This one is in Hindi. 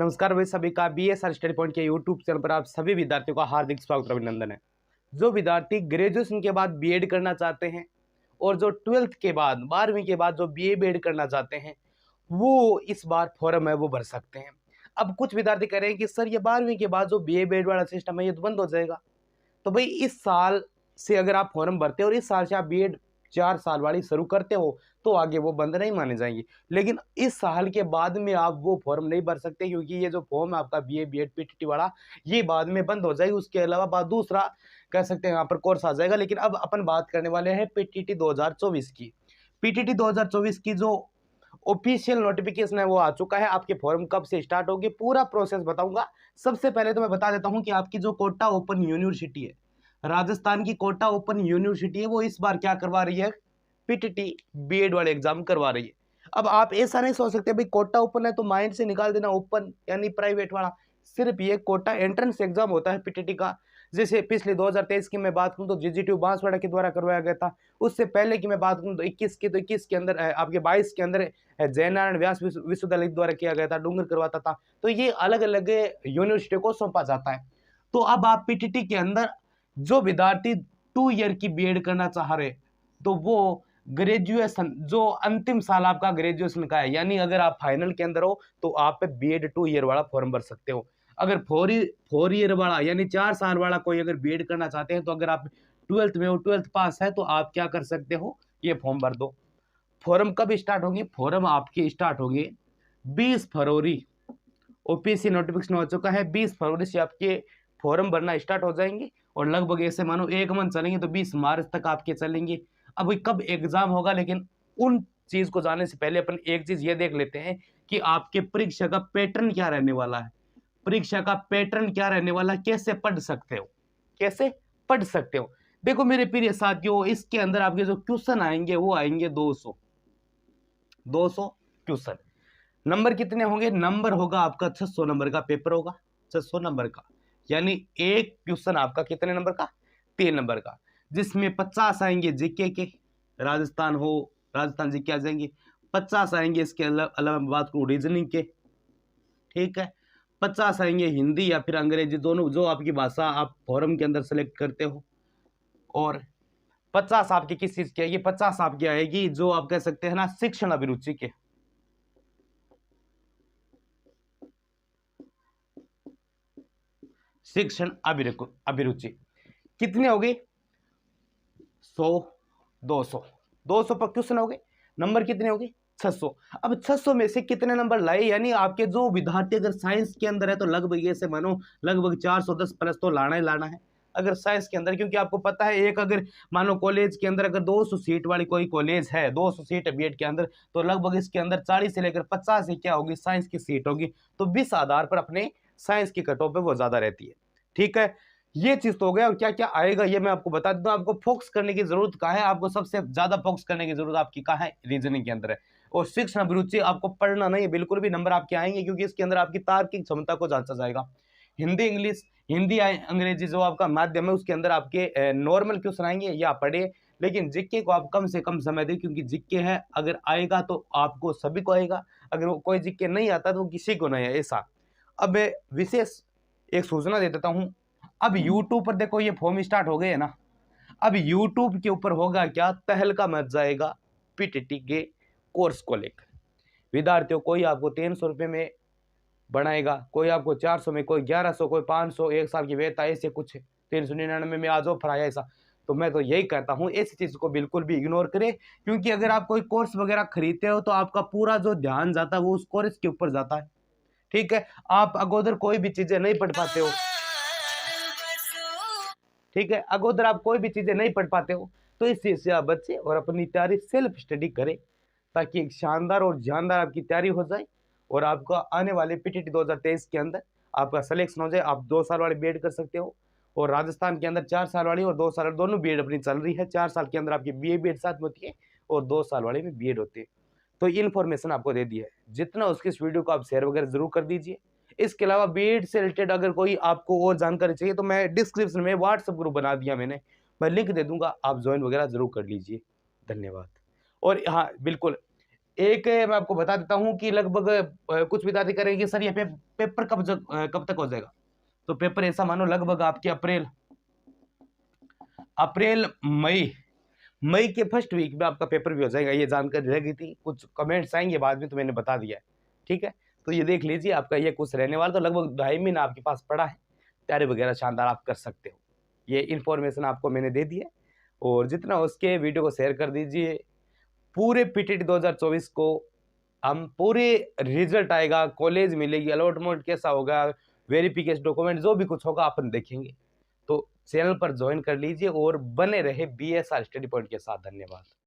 नमस्कार भाई, सभी का बीएसआर स्टडी पॉइंट के यूट्यूब चैनल पर आप सभी विद्यार्थियों का हार्दिक स्वागत और अभिनंदन है। जो विद्यार्थी ग्रेजुएशन के बाद बीएड करना चाहते हैं और जो 12th के बाद 12वीं के बाद जो बीए बीएड करना चाहते हैं वो इस बार फॉर्म है वो भर सकते हैं। अब कुछ विद्यार्थी कह रहे हैं कि सर ये 12वीं के बाद जो बीए बीएड वाला सिस्टम है ये तो बंद हो जाएगा। तो भाई इस साल से अगर आप फॉर्म भरते हो और इस साल से आप बीएड 4 साल वाली शुरू करते हो तो आगे वो बंद नहीं माने जाएंगे। लेकिन इस साल के बाद में आप वो फॉर्म नहीं भर सकते क्योंकि ये जो फॉर्म है आपका बीए बीएड पीटीटी वाला ये बाद में बंद हो जाएगी। उसके अलावा बाद दूसरा कह सकते हैं यहाँ पर कोर्स आ जाएगा। लेकिन अब अपन बात करने वाले हैं पीटीटी 2024 की। पीटीटी 2024 की जो ऑफिशियल नोटिफिकेशन है वो आ चुका है। आपके फॉर्म कब से स्टार्ट होगी पूरा प्रोसेस बताऊंगा। सबसे पहले तो मैं बता देता हूँ कि आपकी जो कोटा ओपन यूनिवर्सिटी है, राजस्थान की कोटा ओपन यूनिवर्सिटी है, वो इस बार क्या करवा रही है, पीटीटी बीएड वाले एग्जाम करवा रही है। अब आप ऐसा नहीं सोच सकते भाई कोटा ओपन है तो माइंड से निकाल देना ओपन यानी प्राइवेट वाला। सिर्फ ये कोटा एंट्रेंस एग्जाम होता है पीटीटी का। जैसे पिछले 2023 की मैं बात करूं तो जीजीटी बांसवाड़ा के द्वारा करवाया गया था। उससे पहले की मैं बात करूं तो 21 के अंदर आपके 22 के अंदर जयनारायण व्यास विश्वविद्यालय द्वारा किया गया था, डूंगर करवाता था। तो ये अलग अलग यूनिवर्सिटी को सौंपा जाता है। तो अब आप पीटीटी के अंदर जो विद्यार्थी 2 ईयर की बीएड करना चाह रहे तो वो ग्रेजुएशन जो अंतिम साल आपका ग्रेजुएशन का है, यानी अगर आप फाइनल के अंदर हो तो आप बीएड 2 ईयर वाला फॉर्म भर सकते हो। अगर 4 ईयर वाला यानी 4 साल वाला कोई अगर बीएड करना चाहते हैं तो अगर आप 12th में हो, 12th पास है तो आप क्या कर सकते हो, ये फॉर्म भर दो। फॉर्म कब स्टार्ट होंगे, फॉर्म आपके स्टार्ट होंगे 20 फरवरी। ओपीसी नोटिफिकेशन हो चुका है, 20 फरवरी से आपके फॉर्म भरना स्टार्ट हो जाएंगे और लगभग ऐसे मानो 1 मंथ चलेंगे तो 20 मार्च तक आपके चलेंगे। अब कब एग्जाम होगा, लेकिन उन चीज को जानने से पहले अपन एक चीज ये देख लेते हैं कि आपके परीक्षा का पैटर्न क्या रहने वाला है। परीक्षा का पैटर्न क्या रहने वाला है, कैसे पढ़ सकते हो, कैसे पढ़ सकते हो। देखो मेरे प्रिय साथियों, इसके अंदर आपके जो क्वेश्चन आएंगे वो आएंगे 200 क्वेश्चन। नंबर कितने होंगे, नंबर होगा आपका 600 नंबर का पेपर होगा, 600 नंबर का। यानी एक क्वेश्चन आपका कितने नंबर का, 3 नंबर का, जिसमें 50 आएंगे जीके के, राजस्थान हो राजस्थान जीके आ जाएंगे। 50 आएंगे इसके अलावा बात करूं रीजनिंग के, ठीक है। 50 आएंगे हिंदी या फिर अंग्रेजी, दोनों जो आपकी भाषा आप फॉर्म के अंदर सेलेक्ट करते हो। और 50 आपकी किस चीज की आएगी, 50 आपकी आएगी जो आप कह सकते हैं ना शिक्षण अभिरुचि के। शिक्षण अभिरुचि कितने हो गए, 100 200 पर क्वेश्चन हो गए। नंबर कितने हो गए, 600। अब 600 में से कितने नंबर लाए, यानी आपके जो विद्यार्थी अगर साइंस के अंदर है तो लगभग ऐसे मानो लगभग 410 प्लस तो लाना ही लाना है अगर साइंस के अंदर। क्योंकि आपको पता है एक अगर मानो कॉलेज के अंदर अगर 200 सीट वाली कोई कॉलेज है, 200 सीट है बीएड के अंदर, तो लगभग इसके अंदर 40 से लेकर 50 ही क्या होगी, साइंस की सीट होगी। तो 20 आधार पर अपने साइंस की कट ऑफ है वो ज्यादा रहती है, ठीक है। ये चीज तो हो गया। और क्या क्या आएगा ये मैं आपको बता देता हूं। आपको फोकस करने की जरूरत कहाँ है, आपको सबसे ज्यादा फोकस करने की जरूरत आपकी कहाँ है, रीजनिंग के अंदर है। और शिक्षण अभिरुचि आपको पढ़ना नहीं है बिल्कुल भी, नंबर आपके आएंगे क्योंकि इसके अंदर आपकी तार्किक क्षमता को जांचा जाएगा। हिंदी इंग्लिश, हिंदी अंग्रेजी जो आपका माध्यम है उसके अंदर आपके नॉर्मल क्वेश्चन आएंगे या पढ़े। लेकिन जीके को आप कम से कम समय दें क्योंकि जीके है अगर आएगा तो आपको सभी को आएगा, अगर कोई जीके नहीं आता तो किसी को नहीं है ऐसा। अब विशेष एक सूचना दे देता हूं। अब YouTube पर देखो ये फॉर्म स्टार्ट हो गए है ना। अब YouTube के ऊपर होगा क्या, तहलका मच जाएगा पीटीटी के कोर्स को लेकर। विद्यार्थियों कोई आपको 300 रुपये में बनाएगा, कोई आपको 400 में, कोई 1100, कोई 500, एक साल की वेतन ऐसे कुछ 399 में आज ऑफर आया ऐसा। तो मैं तो यही कहता हूँ ऐसी चीज को बिल्कुल भी इग्नोर करें। क्योंकि अगर आप कोई कोर्स वगैरह खरीदते हो तो आपका पूरा जो ध्यान जाता है वो उस कोर्स के ऊपर जाता है, ठीक है। आप अगोदर कोई भी चीजें नहीं पढ़ पाते हो, ठीक है, अगोदर आप कोई भी चीजें नहीं पढ़ पाते हो तो इस चीज से आप बच्चे और अपनी तैयारी सेल्फ स्टडी करें ताकि एक शानदार और जानदार आपकी तैयारी हो जाए और आपका आने वाले पीटीटी 2023 के अंदर आपका सिलेक्शन हो जाए। आप 2 साल वाली बीएड कर सकते हो और राजस्थान के अंदर 4 साल वाली और 2 साल दोनों बीएड अपनी चल रही है। 4 साल के अंदर आपकी बीए बीएड साथ में होती है और 2 साल वाली में बीएड होती है। तो इन्फॉर्मेशन आपको दे दी है, जितना उसकी इस वीडियो को आप शेयर वगैरह जरूर कर दीजिए। इसके अलावा बीएड से रिलेटेड अगर कोई आपको और जानकारी चाहिए तो मैं डिस्क्रिप्शन में व्हाट्सएप ग्रुप बना दिया मैंने, मैं लिंक दे दूंगा, आप ज्वाइन वगैरह जरूर कर लीजिए। धन्यवाद। और हाँ बिल्कुल एक मैं आपको बता देता हूँ कि लगभग कुछ विद्यार्थी करेंगे सर ये पेपर कब तक हो जाएगा। तो पेपर ऐसा मानो लगभग आपके अप्रैल मई के फर्स्ट वीक में आपका पेपर भी हो जाएगा। ये जानकारी रह गई थी, कुछ कमेंट्स आएंगे बाद में तो मैंने बता दिया है। ठीक है, तो ये देख लीजिए आपका ये कुछ रहने वाला, तो लगभग 2.5 महीना आपके पास पड़ा है, तैयारी वगैरह शानदार आप कर सकते हो। ये इन्फॉर्मेशन आपको मैंने दे दी है, और जितना हो सके वीडियो को शेयर कर दीजिए। पूरे पीटीटी 2024 को हम पूरे रिजल्ट आएगा, कॉलेज मिलेगी, अलॉटमेंट कैसा होगा, वेरिफिकेशन डॉक्यूमेंट जो भी कुछ होगा अपन देखेंगे। तो चैनल पर ज्वाइन कर लीजिए और बने रहे बीएसआर स्टडी पॉइंट के साथ। धन्यवाद।